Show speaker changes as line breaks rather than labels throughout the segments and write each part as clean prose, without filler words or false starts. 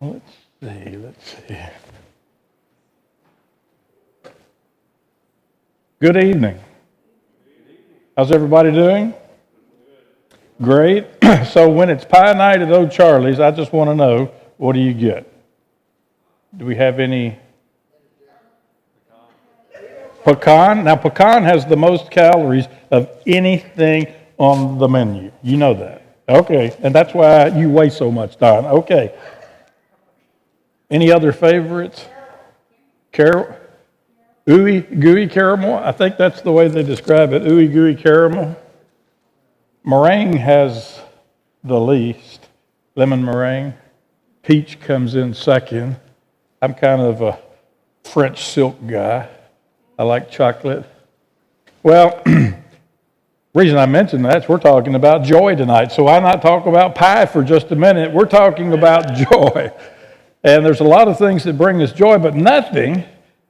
Let's see. Good evening. How's everybody doing? Great. So when it's pie night at Old Charlie's, I just want to know, what do you get? Do we have any? Pecan. Now, pecan has the most calories of anything on the menu. You know that. Okay. And that's why you weigh so much, Don. Okay. Any other favorites? Ooey gooey caramel. I think that's the way they describe it. Ooey gooey caramel. Meringue has the least. Lemon meringue. Peach comes in second. I'm kind of a French silk guy. I like chocolate. Well, reason I mention that is we're talking about joy tonight. So why not talk about pie for just a minute? We're talking about joy. And there's a lot of things that bring us joy, but nothing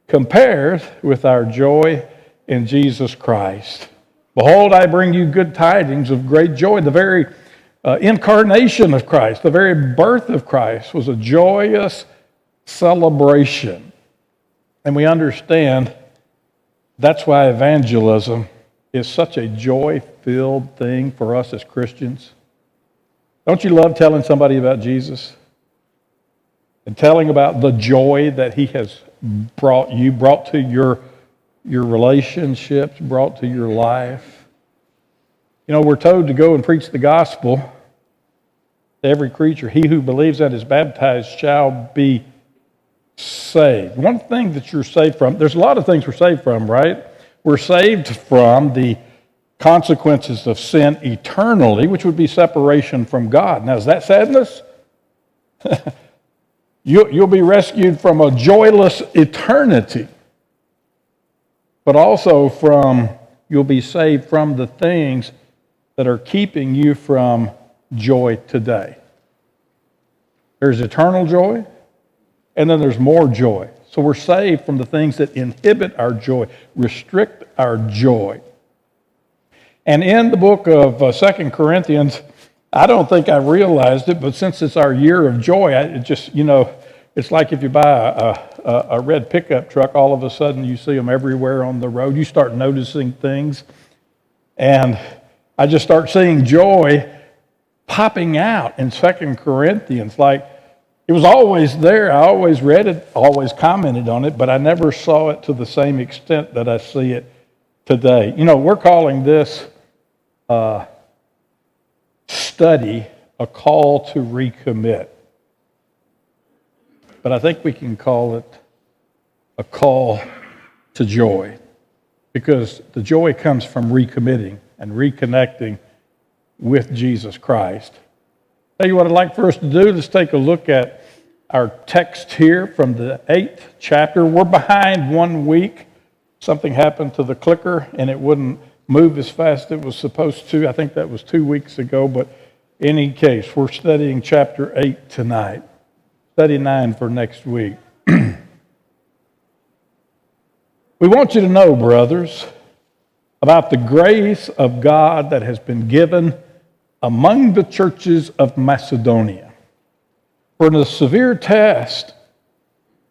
compares with our joy in Jesus Christ. Behold, I bring you good tidings of great joy. The very incarnation of Christ, the very birth of Christ was a joyous celebration. And we understand that's why evangelism is such a joy-filled thing for us as Christians. Don't you love telling somebody about Jesus? And telling about the joy that he has brought to your relationships, brought to your life. You know, we're told to go and preach the gospel to every creature. He who believes and is baptized shall be saved. One thing that you're saved from, there's a lot of things we're saved from, right? We're saved from the consequences of sin eternally, which would be separation from God. Now, is that sadness? You'll be rescued from a joyless eternity, but also you'll be saved from the things that are keeping you from joy today. There's eternal joy, and then there's more joy. So we're saved from the things that inhibit our joy, restrict our joy. And in the book of 2 Corinthians, I don't think I realized it, but since it's our year of joy, it's like if you buy a red pickup truck, all of a sudden you see them everywhere on the road. You start noticing things. And I just start seeing joy popping out in 2 Corinthians. Like, it was always there. I always read it, always commented on it, but I never saw it to the same extent that I see it today. You know, we're calling this study a call to recommit. But I think we can call it a call to joy, because the joy comes from recommitting and reconnecting with Jesus Christ. Tell you what I'd like for us to do. Let's take a look at our text here from the 8th chapter. We're behind 1 week. Something happened to the clicker and it wouldn't move as fast as it was supposed to. I think that was 2 weeks ago, but in any case, we're studying chapter 8 tonight. Study 9 for next week. We want you to know, brothers, about the grace of God that has been given among the churches of Macedonia. For the severe test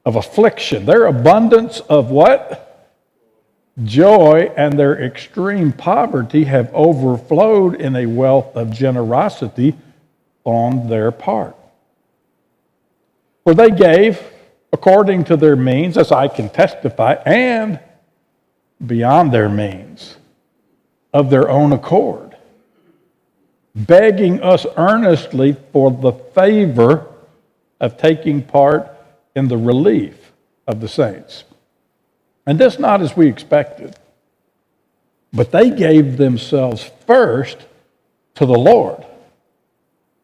of affliction, their abundance of what? Joy, and their extreme poverty have overflowed in a wealth of generosity on their part. For they gave according to their means, as I can testify, and beyond their means, of their own accord, begging us earnestly for the favor of taking part in the relief of the saints. And this not as we expected, but they gave themselves first to the Lord,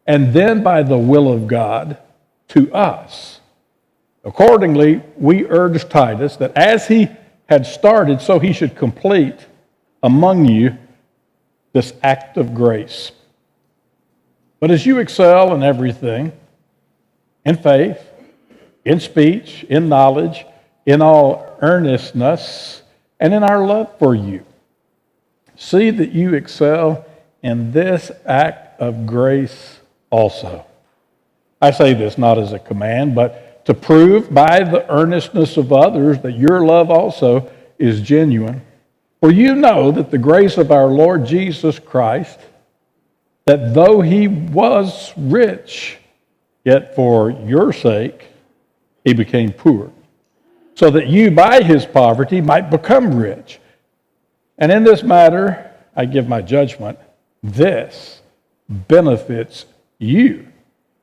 and then by the will of God to us. Accordingly, we urge Titus that as he had started, so he should complete among you this act of grace. But as you excel in everything, in faith, in speech, in knowledge, in all earnestness, and in our love for you, see that you excel in this act of grace also. I say this not as a command, but to prove by the earnestness of others that your love also is genuine. For you know that the grace of our Lord Jesus Christ, that though he was rich, yet for your sake he became poor, so that you by his poverty might become rich. And in this matter, I give my judgment. This benefits you,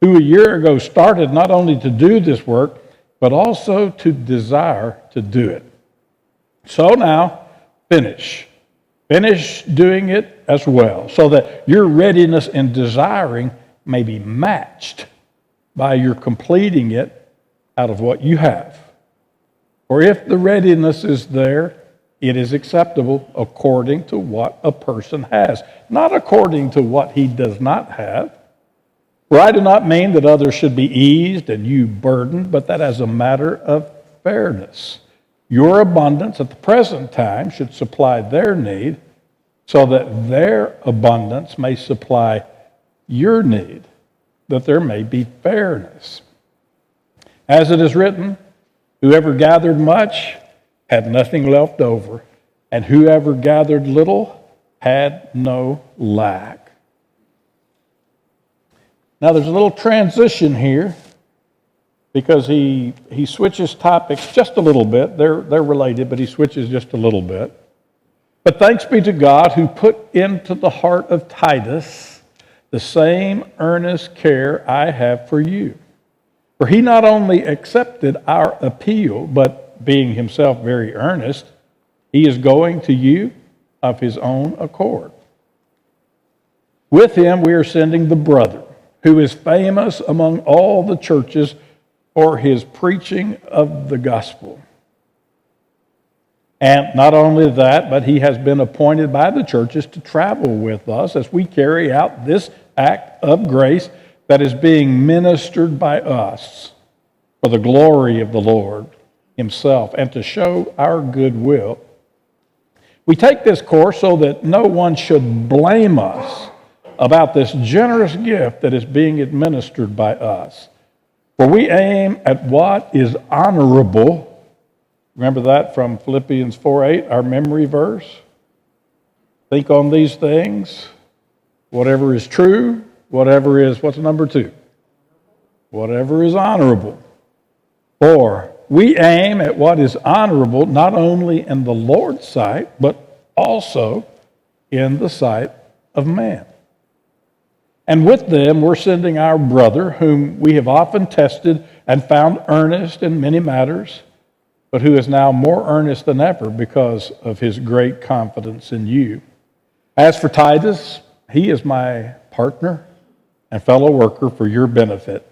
who a year ago started not only to do this work, but also to desire to do it. So now, finish doing it as well, so that your readiness in desiring may be matched by your completing it out of what you have. For if the readiness is there, it is acceptable according to what a person has, not according to what he does not have. For I do not mean that others should be eased and you burdened, but that as a matter of fairness, your abundance at the present time should supply their need, so that their abundance may supply your need, that there may be fairness. As it is written, whoever gathered much had nothing left over, and whoever gathered little had no lack. Now there's a little transition here, because he switches topics just a little bit. They're related, but he switches just a little bit. But thanks be to God who put into the heart of Titus the same earnest care I have for you. For he not only accepted our appeal, but being himself very earnest, he is going to you of his own accord. With him we are sending the brother, who is famous among all the churches for his preaching of the gospel. And not only that, but he has been appointed by the churches to travel with us as we carry out this act of grace that is being ministered by us for the glory of the Lord himself and to show our goodwill. We take this course so that no one should blame us about this generous gift that is being administered by us. For we aim at what is honorable. Remember that from Philippians 4:8, our memory verse? Think on these things. Whatever is true, whatever is, what's number 2? Whatever is honorable. For we aim at what is honorable not only in the Lord's sight, but also in the sight of man. And with them we're sending our brother, whom we have often tested and found earnest in many matters, but who is now more earnest than ever because of his great confidence in you. As for Titus, he is my partner and fellow worker for your benefit.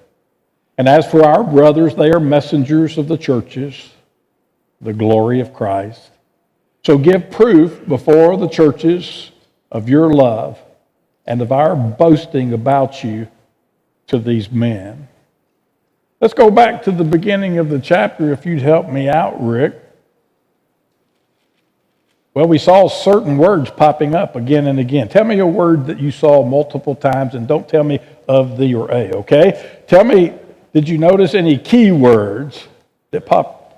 And as for our brothers, they are messengers of the churches, the glory of Christ. So give proof before the churches of your love and of our boasting about you to these men. Let's go back to the beginning of the chapter, if you'd help me out, Rick. Well, we saw certain words popping up again and again. Tell me a word that you saw multiple times, and don't tell me of, the, or a, okay? Tell me, did you notice any key words that popped?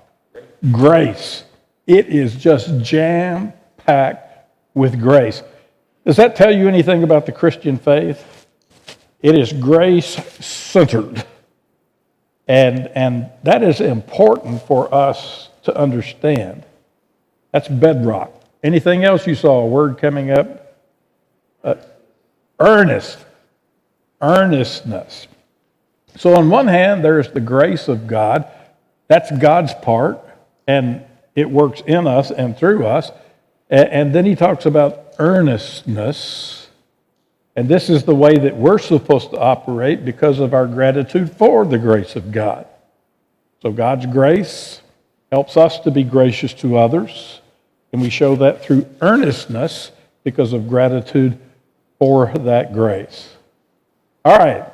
Grace. It is just jam-packed with grace. Does that tell you anything about the Christian faith? It is grace-centered. And that is important for us to understand. That's bedrock. Anything else you saw? A word coming up? Earnestness. So on one hand, there's the grace of God. That's God's part, and it works in us and through us. And then he talks about earnestness. And this is the way that we're supposed to operate because of our gratitude for the grace of God. So God's grace helps us to be gracious to others, and we show that through earnestness because of gratitude for that grace. All right.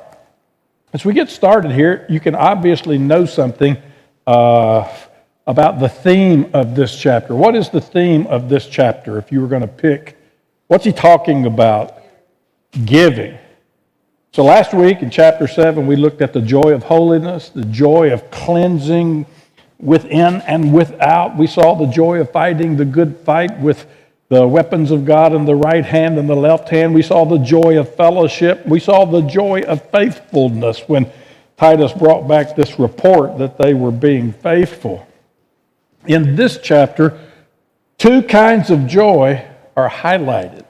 As we get started here, you can obviously know something about the theme of this chapter. What is the theme of this chapter if you were going to pick? What's he talking about? Giving. So last week in chapter 7, we looked at the joy of holiness, the joy of cleansing within and without. We saw the joy of fighting the good fight with the weapons of God in the right hand and the left hand. We saw the joy of fellowship. We saw the joy of faithfulness when Titus brought back this report that they were being faithful. In this chapter, two kinds of joy are highlighted.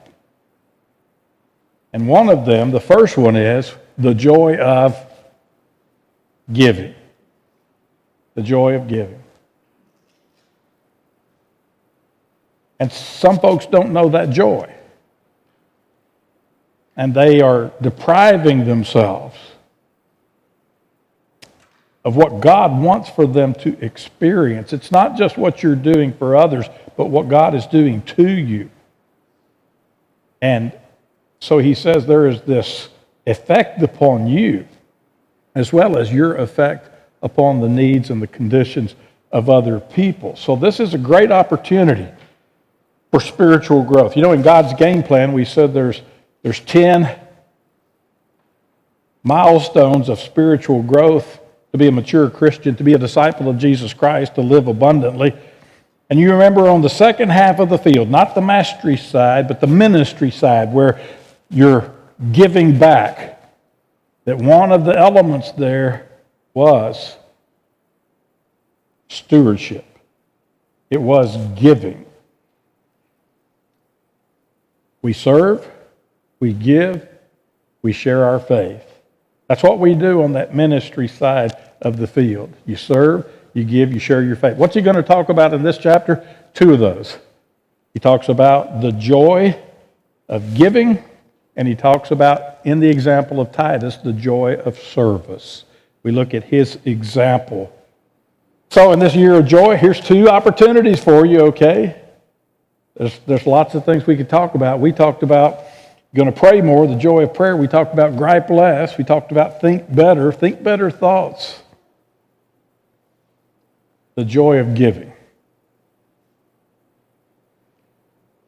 And one of them, the first one, is the joy of giving. The joy of giving. And some folks don't know that joy. And they are depriving themselves of what God wants for them to experience. It's not just what you're doing for others, but what God is doing to you. And so he says there is this effect upon you, as well as your effect upon the needs and the conditions of other people. So this is a great opportunity for spiritual growth. You know, in God's game plan, we said there's 10 milestones of spiritual growth to be a mature Christian, to be a disciple of Jesus Christ, to live abundantly. And you remember on the second half of the field, not the mastery side, but the ministry side, where you're giving back, that one of the elements there was stewardship. It was giving. We serve, we give, we share our faith. That's what we do on that ministry side of the field. You serve, you give, you share your faith. What's he going to talk about in this chapter? Two of those. He talks about the joy of giving, and he talks about, in the example of Titus, the joy of service. We look at his example. So in this year of joy, here's two opportunities for you, okay? There's lots of things we could talk about. We talked about going to pray more, the joy of prayer. We talked about gripe less. We talked about think better thoughts. The joy of giving.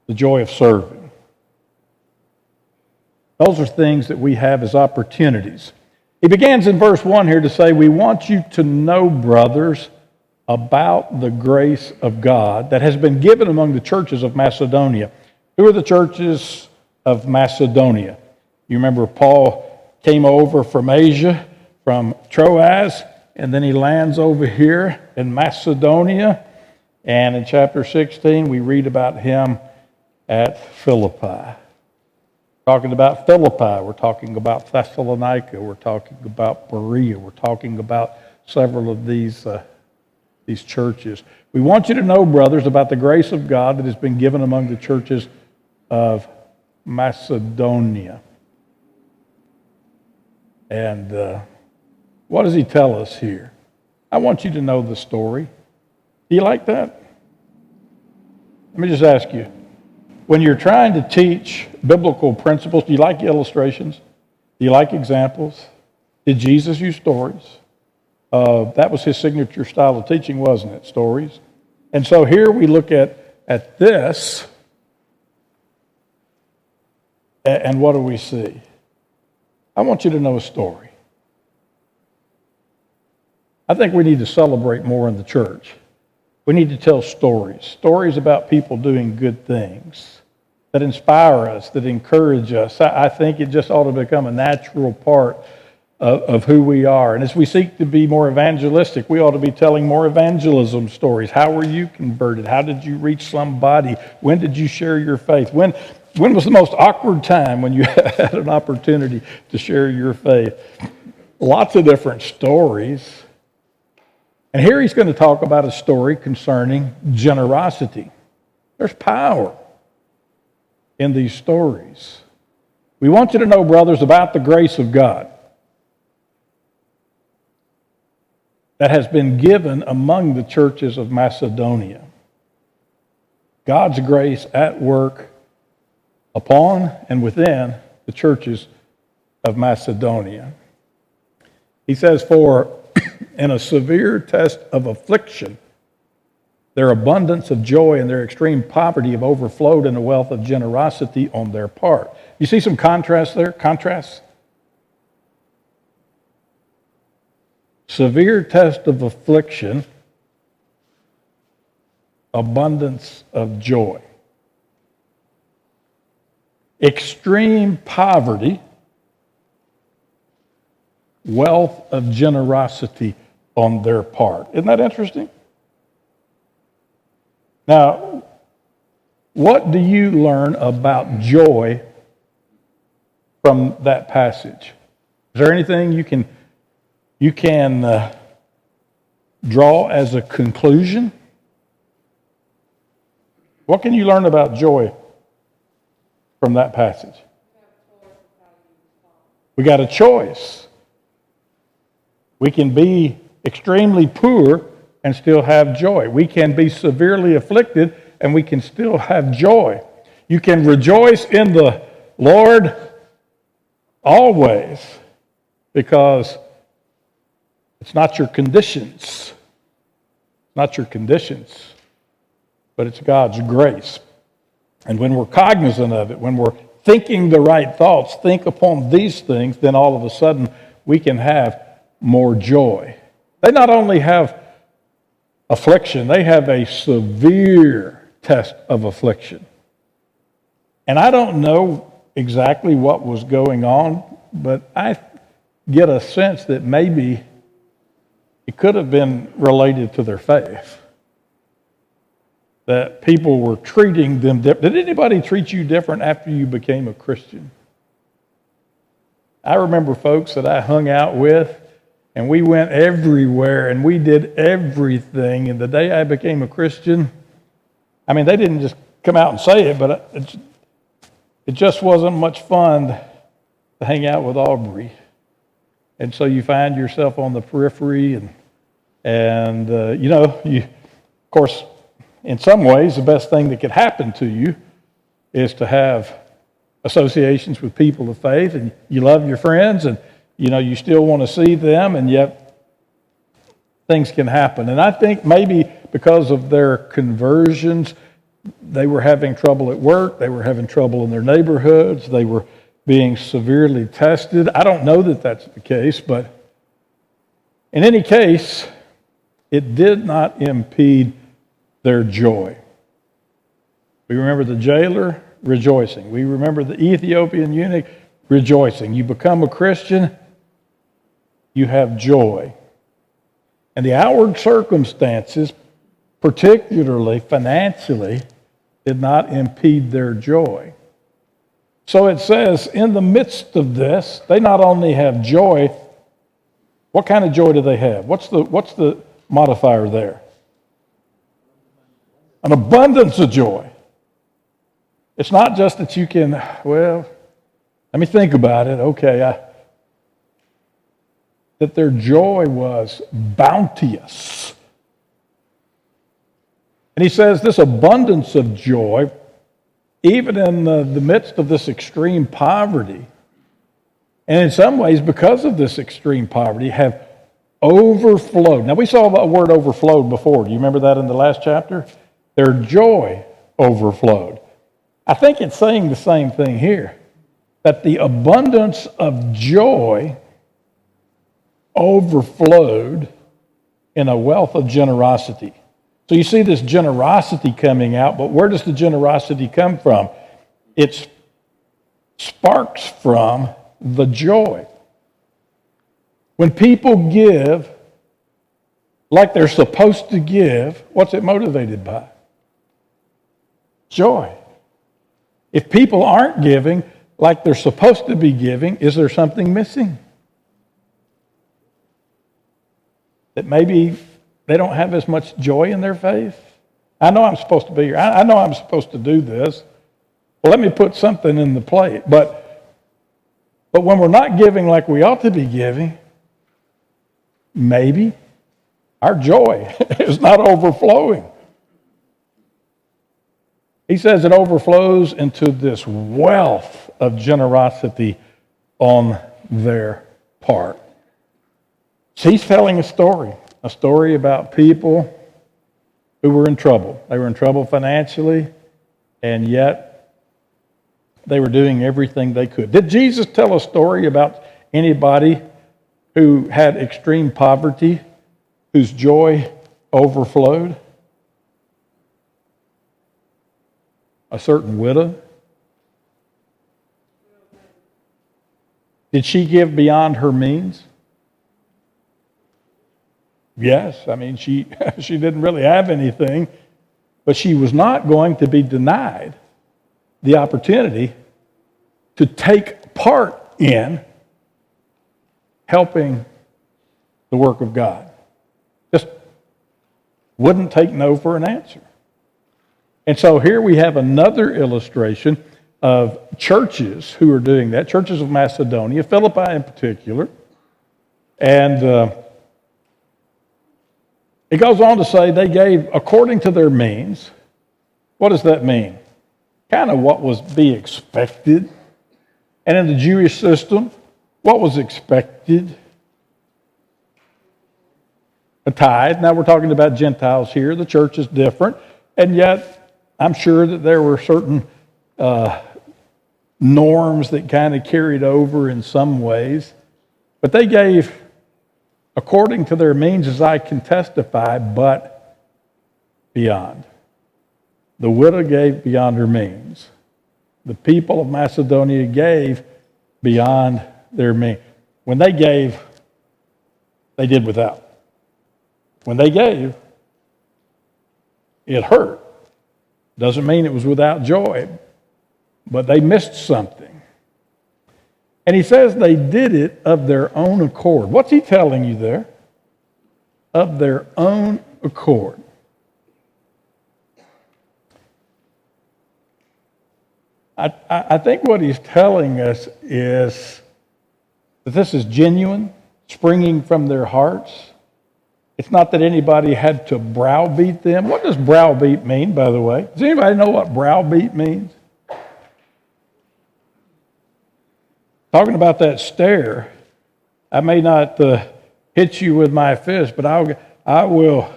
The joy of serving. Those are things that we have as opportunities. He begins in verse 1 here to say, we want you to know, brothers, about the grace of God that has been given among the churches of Macedonia. Who are the churches of Macedonia? You remember Paul came over from Asia, from Troas, and then he lands over here in Macedonia. And in chapter 16, we read about him at Philippi. Talking about Philippi, we're talking about Thessalonica, we're talking about Berea, we're talking about several of these churches. We want you to know, brothers, about the grace of God that has been given among the churches of Macedonia. And what does he tell us here? I want you to know the story. Do you like that? Let me just ask you. When you're trying to teach biblical principles, do you like illustrations? Do you like examples? Did Jesus use stories? That was his signature style of teaching, wasn't it? Stories. And so here we look at this, and what do we see? I want you to know a story. I think we need to celebrate more in the church. We need to tell stories about people doing good things that inspire us, that encourage us. I think it just ought to become a natural part of who we are. And as we seek to be more evangelistic, we ought to be telling more evangelism stories. How were you converted? How did you reach somebody? When did you share your faith? When was the most awkward time when you had an opportunity to share your faith? Lots of different stories. And here he's going to talk about a story concerning generosity. There's power in these stories. We want you to know, brothers, about the grace of God that has been given among the churches of Macedonia. God's grace at work upon and within the churches of Macedonia. He says, for in a severe test of affliction, their abundance of joy and their extreme poverty have overflowed in a wealth of generosity on their part. You see some contrast there? Contrasts? severe test of affliction, abundance of joy. Extreme poverty, wealth of generosity on their part. Isn't that interesting? Now, what do you learn about joy from that passage? Is there anything you can draw as a conclusion? What can you learn about joy from that passage? We got a choice. We can be extremely poor and still have joy. We can be severely afflicted and we can still have joy. You can rejoice in the Lord always, because it's not your conditions. Not your conditions, but it's God's grace. And when we're cognizant of it, when we're thinking the right thoughts, think upon these things, then all of a sudden we can have more joy. They not only have affliction, they have a severe test of affliction. And I don't know exactly what was going on, but I get a sense that maybe it could have been related to their faith. That people were treating them different. Did anybody treat you different after you became a Christian? I remember folks that I hung out with, and we went everywhere, and we did everything. And the day I became a Christian, I mean, they didn't just come out and say it, but it just wasn't much fun to hang out with Aubrey. And so you find yourself on the periphery, and of course, in some ways, the best thing that could happen to you is to have associations with people of faith, and you love your friends, and you still want to see them, and yet things can happen. And I think maybe because of their conversions, they were having trouble at work, they were having trouble in their neighborhoods, they were being severely tested. I don't know that that's the case, but in any case, it did not impede their joy. We remember the jailer rejoicing. We remember the Ethiopian eunuch rejoicing. You become a Christian, you have joy. And the outward circumstances, particularly financially, did not impede their joy. So it says, in the midst of this, they not only have joy. What kind of joy do they have? What's the modifier there? An abundance of joy. It's not just that you can, let me think about it. Okay, that their joy was bounteous. And he says this abundance of joy, even in the midst of this extreme poverty, and in some ways, because of this extreme poverty, have overflowed. Now, we saw the word overflowed before. Do you remember that in the last chapter? Their joy overflowed. I think it's saying the same thing here, that the abundance of joy overflowed in a wealth of generosity. So you see this generosity coming out, but where does the generosity come from? It sparks from the joy. When people give like they're supposed to give, what's it motivated by? Joy. If people aren't giving like they're supposed to be giving, is there something missing? That maybe they don't have as much joy in their faith? I know I'm supposed to be here. I know I'm supposed to do this. Well, let me put something in the plate. But when we're not giving like we ought to be giving, maybe our joy is not overflowing. He says it overflows into this wealth of generosity on their part. So he's telling a story about people who were in trouble. They were in trouble financially, and yet they were doing everything they could. Did Jesus tell a story about anybody who had extreme poverty, whose joy overflowed? A certain widow? Did she give beyond her means? Yes, I mean, she didn't really have anything, but she was not going to be denied the opportunity to take part in helping the work of God. Just wouldn't take no for an answer. And so here we have another illustration of churches who are doing that, churches of Macedonia, Philippi in particular. And it goes on to say they gave according to their means. What does that mean? Kind of what was be expected. And in the Jewish system, what was expected? A tithe. Now we're talking about Gentiles here. The church is different. And yet, I'm sure that there were certain norms that kind of carried over in some ways. But they gave according to their means, as I can testify, but beyond. The widow gave beyond her means. The people of Macedonia gave beyond their means. When they gave, they did without. When they gave, it hurt. Doesn't mean it was without joy, but they missed something. And he says they did it of their own accord. What's he telling you there? Of their own accord. I think what he's telling us is that this is genuine, springing from their hearts. It's not that anybody had to browbeat them. What does browbeat mean, by the way? Does anybody know what browbeat means? Talking about that stare, I may not hit you with my fist, but I will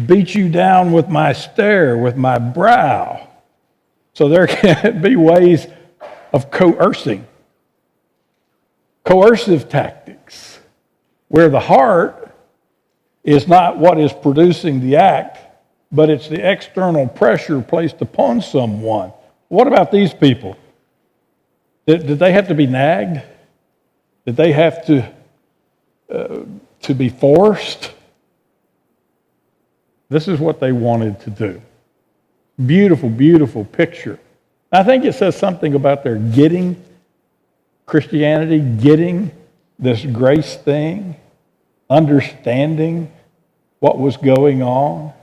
beat you down with my stare, with my brow. So there can be ways of coercive tactics, where the heart is not what is producing the act, but it's the external pressure placed upon someone. What about these people? Did they have to be nagged? Did they have to be forced? This is what they wanted to do. Beautiful, beautiful picture. I think it says something about their getting Christianity, getting this grace thing, understanding what was going on.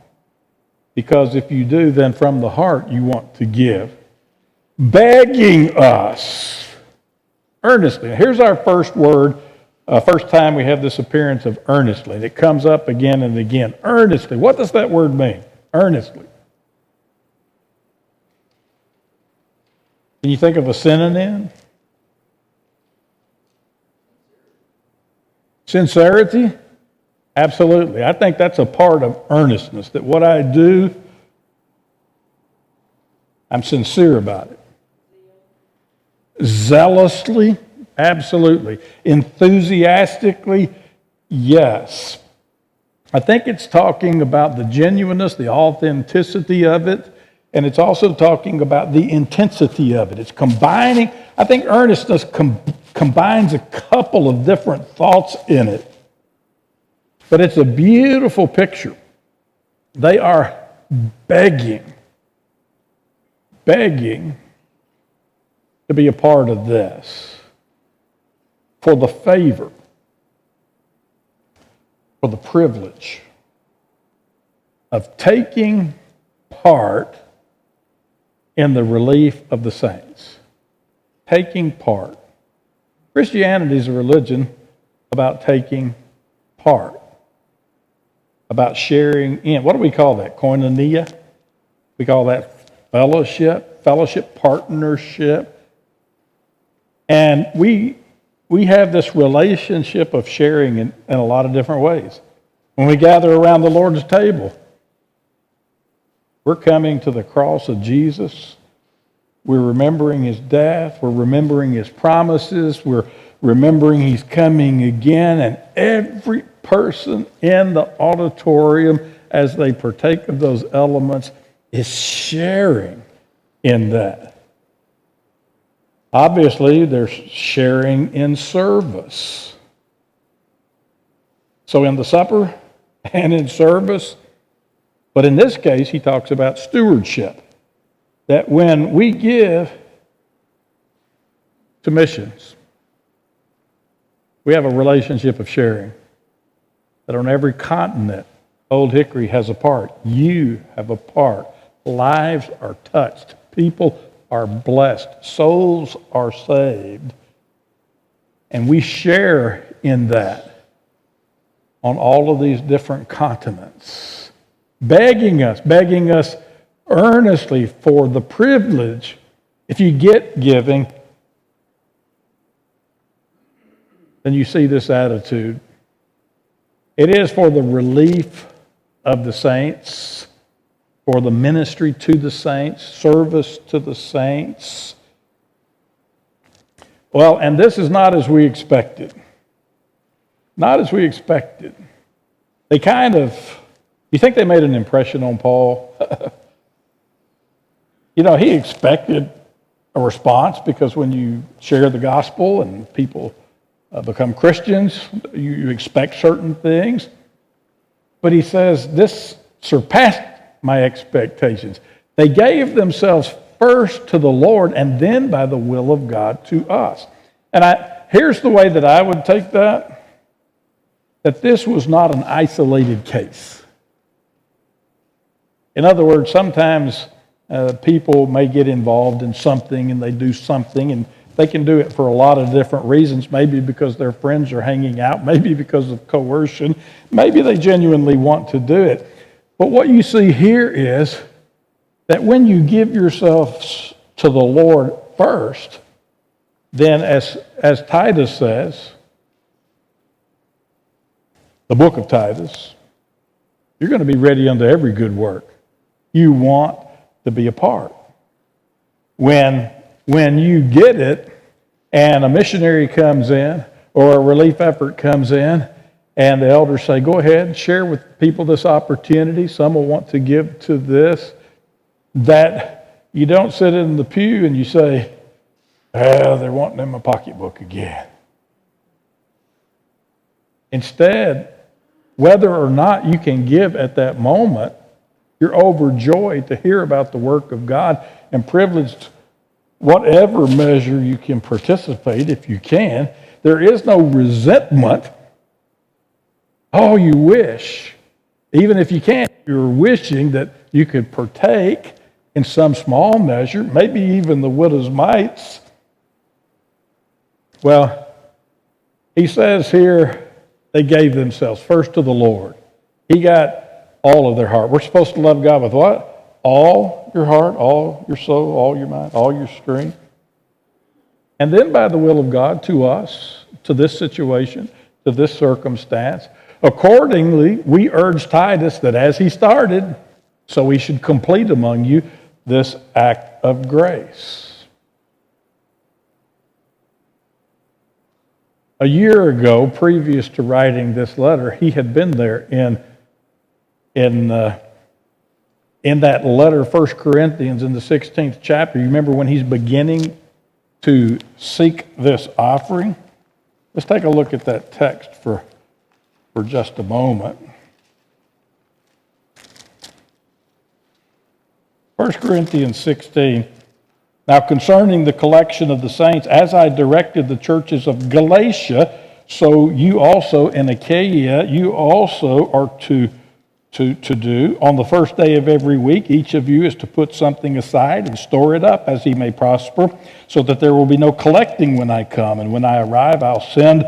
Because if you do, then from the heart you want to give. Begging us earnestly. Here's our first word, first time we have this appearance of earnestly. It comes up again and again. Earnestly. What does that word mean? Earnestly. Can you think of a synonym? Sincerity? Absolutely. I think that's a part of earnestness, that what I do, I'm sincere about it. Zealously? Absolutely. Enthusiastically? Yes. I think it's talking about the genuineness, the authenticity of it, and it's also talking about the intensity of it. It's combining, I think earnestness combines a couple of different thoughts in it. But it's a beautiful picture. They are begging to be a part of this. For the favor, for the privilege of taking part in the relief of the saints. Taking part. Christianity is a religion about taking part, about sharing in. What do we call that? Koinonia? We call that fellowship, partnership. And we have this relationship of sharing in a lot of different ways. When we gather around the Lord's table, we're coming to the cross of Jesus. We're remembering his death. We're remembering his promises. We're remembering he's coming again, and every person in the auditorium, as they partake of those elements, is sharing in that. Obviously, they're sharing in service. So in the supper and in service, but in this case, he talks about stewardship. That when we give to missions, we have a relationship of sharing. That on every continent, Old Hickory has a part. You have a part. Lives are touched. People are blessed. Souls are saved. And we share in that on all of these different continents. Begging us earnestly for the privilege, if you get giving, then you see this attitude. It is for the relief of the saints, for the ministry to the saints, service to the saints. Well, and this is not as we expected. Not as we expected. They you think they made an impression on Paul? He expected a response because when you share the gospel and people become Christians, you expect certain things. But he says, this surpassed my expectations. They gave themselves first to the Lord and then by the will of God to us. And here's the way that I would take that this was not an isolated case. In other words, sometimes people may get involved in something and they do something, and they can do it for a lot of different reasons, maybe because their friends are hanging out, maybe because of coercion, maybe they genuinely want to do it. But what you see here is that when you give yourselves to the Lord first, then as Titus says, the book of Titus, you're going to be ready unto every good work. You want to be a part. When you get it and a missionary comes in or a relief effort comes in and the elders say, go ahead and share with people this opportunity. Some will want to give to this. That you don't sit in the pew and you say, they're wanting in my pocketbook again. Instead, whether or not you can give at that moment, you're overjoyed to hear about the work of God and privileged whatever measure you can participate if you can. There is no resentment. Oh, you wish. Even if you can't, you're wishing that you could partake in some small measure, maybe even the widow's mites. Well, he says here, they gave themselves first to the Lord. He got all of their heart. We're supposed to love God with what? All your heart, all your soul, all your mind, all your strength. And then by the will of God to us, to this situation, to this circumstance, accordingly, we urge Titus that as he started, so he should complete among you this act of grace. A year ago, previous to writing this letter, he had been there in that letter, 1 Corinthians, in the 16th chapter. You remember when he's beginning to seek this offering? Let's take a look at that text for just a moment. 1 Corinthians 16. Now concerning the collection of the saints, as I directed the churches of Galatia, so you also in Achaia, you also are to do. On the first day of every week, each of you is to put something aside and store it up as he may prosper, so that there will be no collecting when I come. And when I arrive, I'll send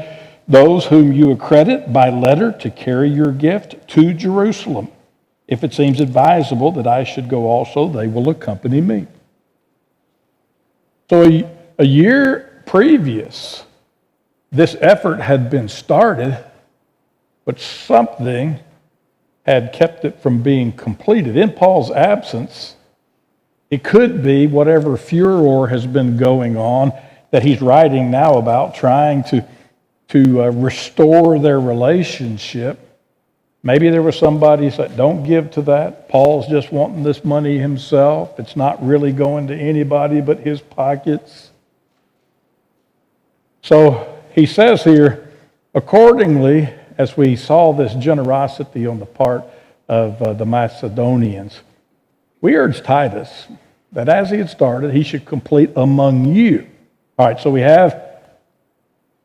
those whom you accredit by letter to carry your gift to Jerusalem. If it seems advisable that I should go also, they will accompany me. So a year previous, this effort had been started, but something had kept it from being completed. In Paul's absence, it could be whatever furor has been going on that he's writing now about, trying to restore their relationship. Maybe there was somebody who said, don't give to that. Paul's just wanting this money himself. It's not really going to anybody but his pockets. So he says here, accordingly, as we saw this generosity on the part of the Macedonians, we urge Titus that as he had started, he should complete among you. All right, so we have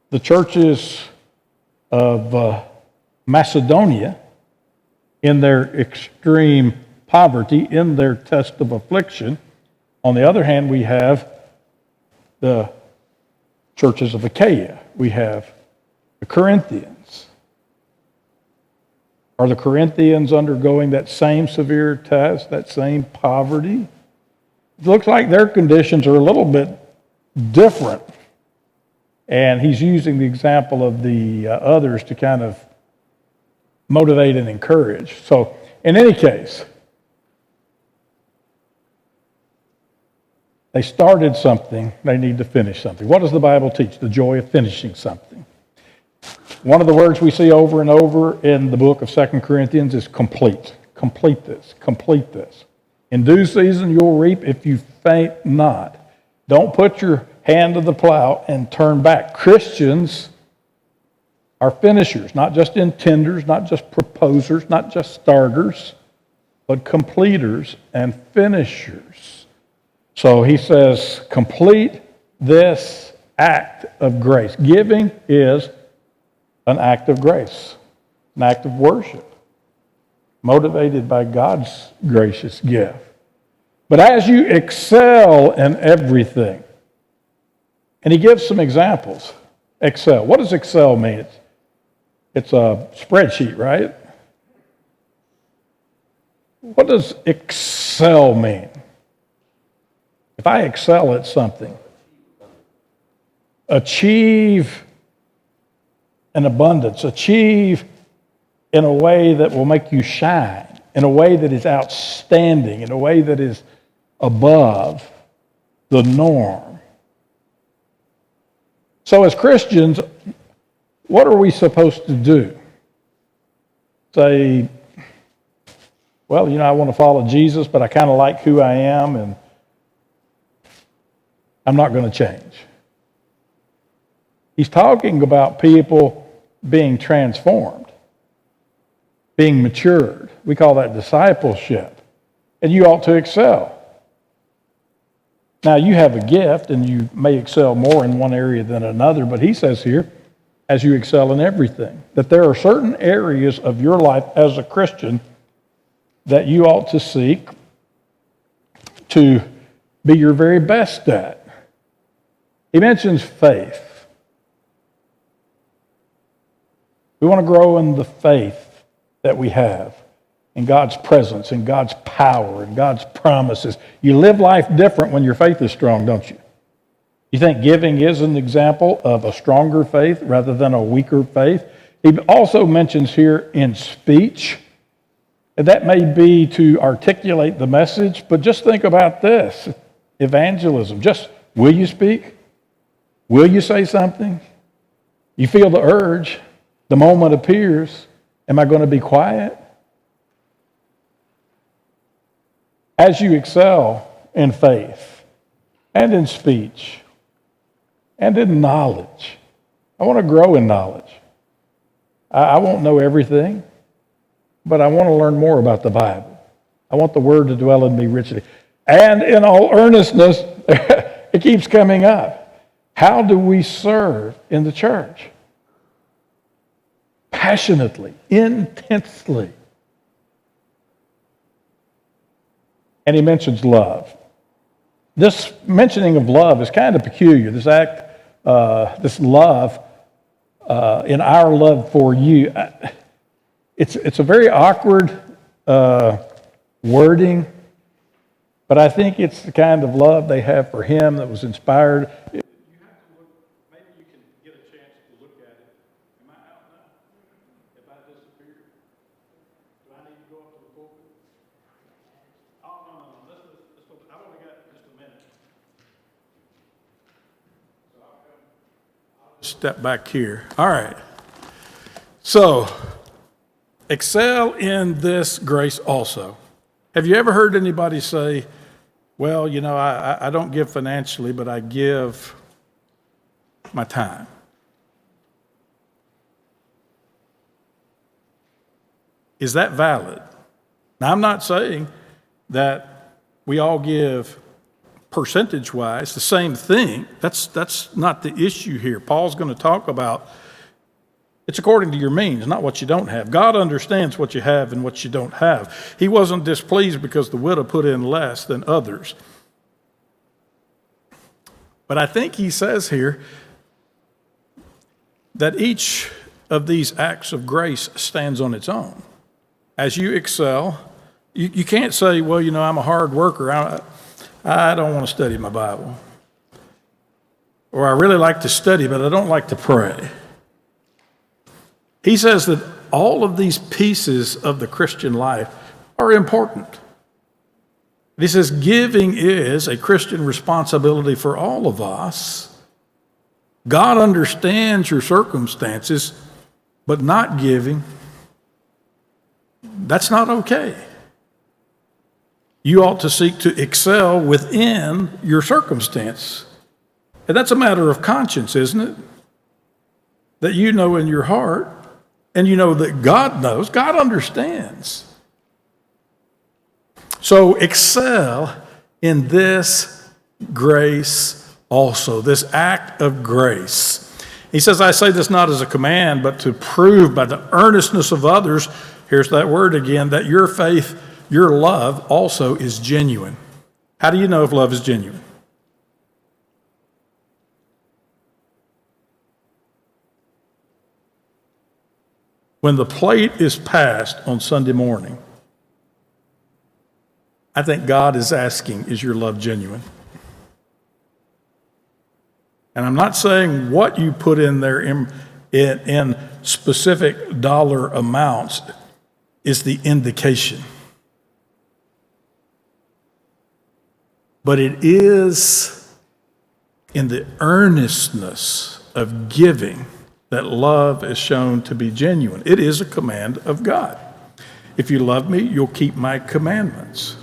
the churches of Macedonia in their extreme poverty, in their test of affliction. On the other hand, we have the churches of Achaia. We have the Corinthians. Are the Corinthians undergoing that same severe test, that same poverty? It looks like their conditions are a little bit different. And he's using the example of the others to kind of motivate and encourage. So, in any case, they started something, they need to finish something. What does the Bible teach? The joy of finishing something. One of the words we see over and over in the book of 2 Corinthians is complete. Complete this, complete this. In due season you'll reap if you faint not. Don't put your hand to the plow and turn back. Christians are finishers, not just intenders, not just proposers, not just starters, but completers and finishers. So he says, complete this act of grace. Giving is an act of grace, an act of worship, motivated by God's gracious gift. But as you excel in everything, and he gives some examples. Excel. What does Excel mean? It's a spreadsheet, right? What does excel mean? If I excel at something, achieve an abundance, achieve in a way that will make you shine, in a way that is outstanding, in a way that is above the norm. So as Christians, what are we supposed to do? Say, well, I want to follow Jesus, but I kind of like who I am, and I'm not going to change. He's talking about people being transformed, being matured. We call that discipleship. And you ought to excel. Now, you have a gift, and you may excel more in one area than another, but he says here, as you excel in everything, that there are certain areas of your life as a Christian that you ought to seek to be your very best at. He mentions faith. We want to grow in the faith that we have in God's presence, in God's power, in God's promises. You live life different when your faith is strong, don't you? You think giving is an example of a stronger faith rather than a weaker faith? He also mentions here in speech, and that may be to articulate the message, but just think about this. Evangelism. Just, will you speak? Will you say something? You feel the urge. The moment appears. Am I going to be quiet? As you excel in faith and in speech and in knowledge, I want to grow in knowledge. I won't know everything, but I want to learn more about the Bible. I want the Word to dwell in me richly. And in all earnestness, it keeps coming up. How do we serve in the church? Passionately, intensely. And he mentions love. This mentioning of love is kind of peculiar. This love, in our love for you, it's a very awkward wording, but I think it's the kind of love they have for him that was inspired. You have to look, maybe you can get a chance to look at it. Am I out now? If I disappear? Do I need to go up to the pulpit? Oh, no. Let's go. I've only got just a minute. So step back here. All right. So, excel in this grace also. Have you ever heard anybody say, well, I don't give financially, but I give my time? Is that valid? Now, I'm not saying that we all give percentage-wise the same thing. That's not the issue here. Paul's going to talk about it's according to your means, not what you don't have. God understands what you have and what you don't have. He wasn't displeased because the widow put in less than others. But I think he says here that each of these acts of grace stands on its own. As you excel, you can't say, well, I'm a hard worker. I don't want to study my Bible. Or I really like to study, but I don't like to pray. He says that all of these pieces of the Christian life are important. He says giving is a Christian responsibility for all of us. God understands your circumstances, but not giving, that's not okay. You ought to seek to excel within your circumstance. And that's a matter of conscience, isn't it? That you know in your heart, and you know that God knows, God understands. So excel in this grace also, this act of grace. He says, I say this not as a command, but to prove by the earnestness of others, here's that word again, that your faith, your love also is genuine. How do you know if love is genuine? When the plate is passed on Sunday morning, I think God is asking, is your love genuine? And I'm not saying what you put in there in specific dollar amounts is the indication. But it is in the earnestness of giving that love is shown to be genuine. It is a command of God. If you love me, you'll keep my commandments.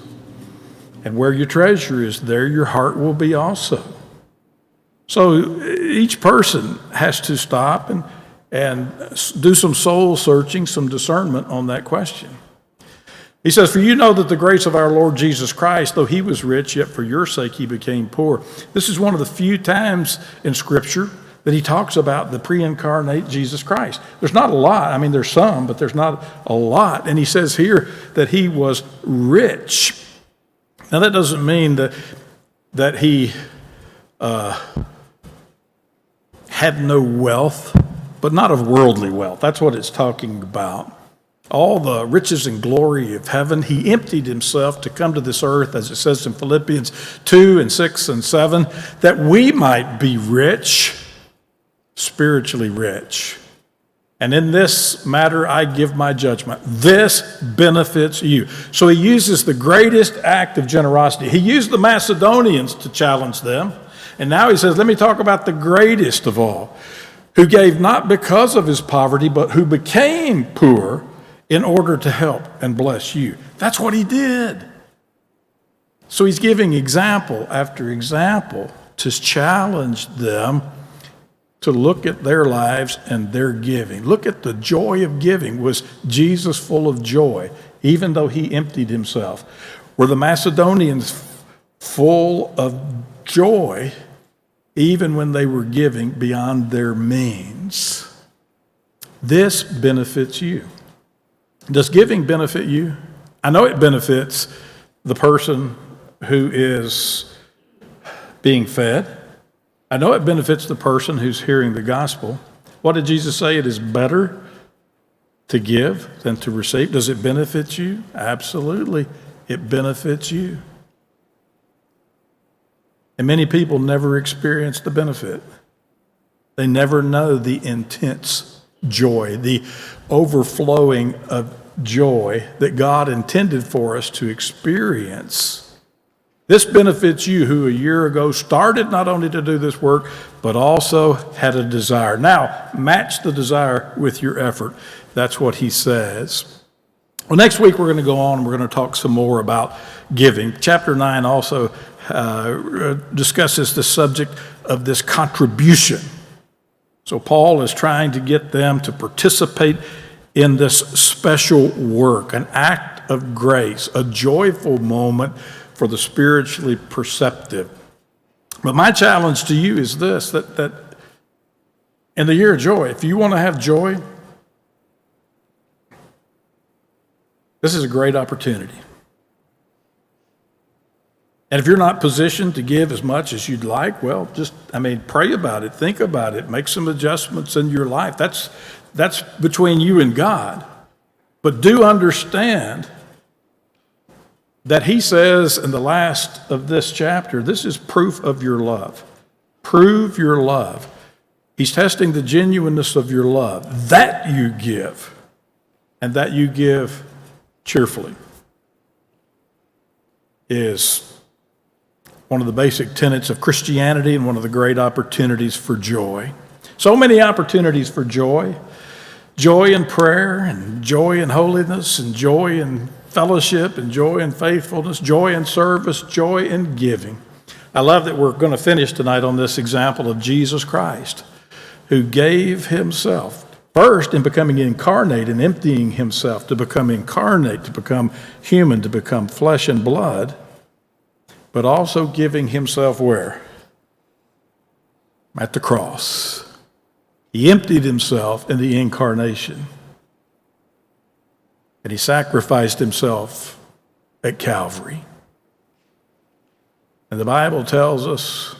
And where your treasure is, there your heart will be also. So each person has to stop and do some soul searching, some discernment on that question. He says, for you know that the grace of our Lord Jesus Christ, though he was rich, yet for your sake he became poor. This is one of the few times in Scripture that he talks about the pre-incarnate Jesus Christ. There's not a lot. I mean, there's some, but there's not a lot. And he says here that he was rich. Now, that doesn't mean that he had no wealth, but not of worldly wealth. That's what it's talking about. All the riches and glory of heaven, he emptied himself to come to this earth, as it says in Philippians 2 and 6 and 7, that we might be rich, spiritually rich. And in this matter, I give my judgment. This benefits you. So he uses the greatest act of generosity. He used the Macedonians to challenge them. And now he says, let me talk about the greatest of all, who gave not because of his poverty, but who became poor in order to help and bless you. That's what he did. So he's giving example after example to challenge them to look at their lives and their giving. Look at the joy of giving. Was Jesus full of joy, even though he emptied himself? Were the Macedonians full of joy, even when they were giving beyond their means? This benefits you. Does giving benefit you? I know it benefits the person who is being fed. I know it benefits the person who's hearing the gospel. What did Jesus say? It is better to give than to receive. Does it benefit you? Absolutely. It benefits you. And many people never experience the benefit. They never know the intense joy, the overflowing of joy that God intended for us to experience This benefits you who a year ago started not only to do this work, but also had a desire. Now, match the desire with your effort. That's what he says. Well, next week we're going to go on and we're going to talk some more about giving. Chapter 9 also discusses the subject of this contribution. So Paul is trying to get them to participate in this special work, an act of grace, a joyful moment for the spiritually perceptive. But my challenge to you is this, that in the year of joy, if you want to have joy, this is a great opportunity. And if you're not positioned to give as much as you'd like, well, pray about it, think about it, make some adjustments in your life. That's between you and God. But do understand that he says in the last of this chapter, this is proof of your love. Prove your love. He's testing the genuineness of your love. That you give, and that you give cheerfully, is one of the basic tenets of Christianity and one of the great opportunities for joy. So many opportunities for joy. Joy in prayer, and joy in holiness, and joy in fellowship, and joy in faithfulness, joy in service, joy in giving. I love that we're going to finish tonight on this example of Jesus Christ, who gave himself first in becoming incarnate and emptying himself to become incarnate, to become human, to become flesh and blood, but also giving himself where? At the cross. He emptied himself in the incarnation. And he sacrificed himself at Calvary. And the Bible tells us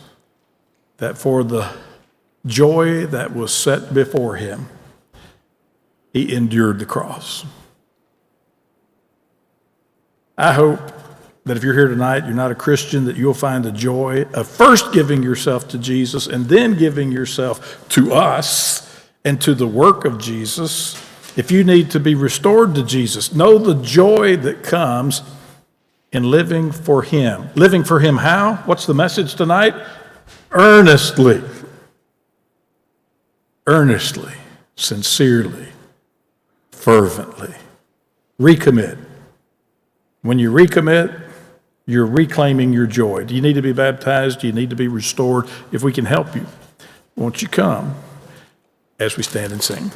that for the joy that was set before him, he endured the cross. I hope that if you're here tonight, you're not a Christian, that you'll find the joy of first giving yourself to Jesus and then giving yourself to us and to the work of Jesus. If you need to be restored to Jesus, know the joy that comes in living for him. Living for him how? What's the message tonight? Earnestly. Earnestly, sincerely, fervently. Recommit. When you recommit, you're reclaiming your joy. Do you need to be baptized? Do you need to be restored? If we can help you, won't you come as we stand and sing?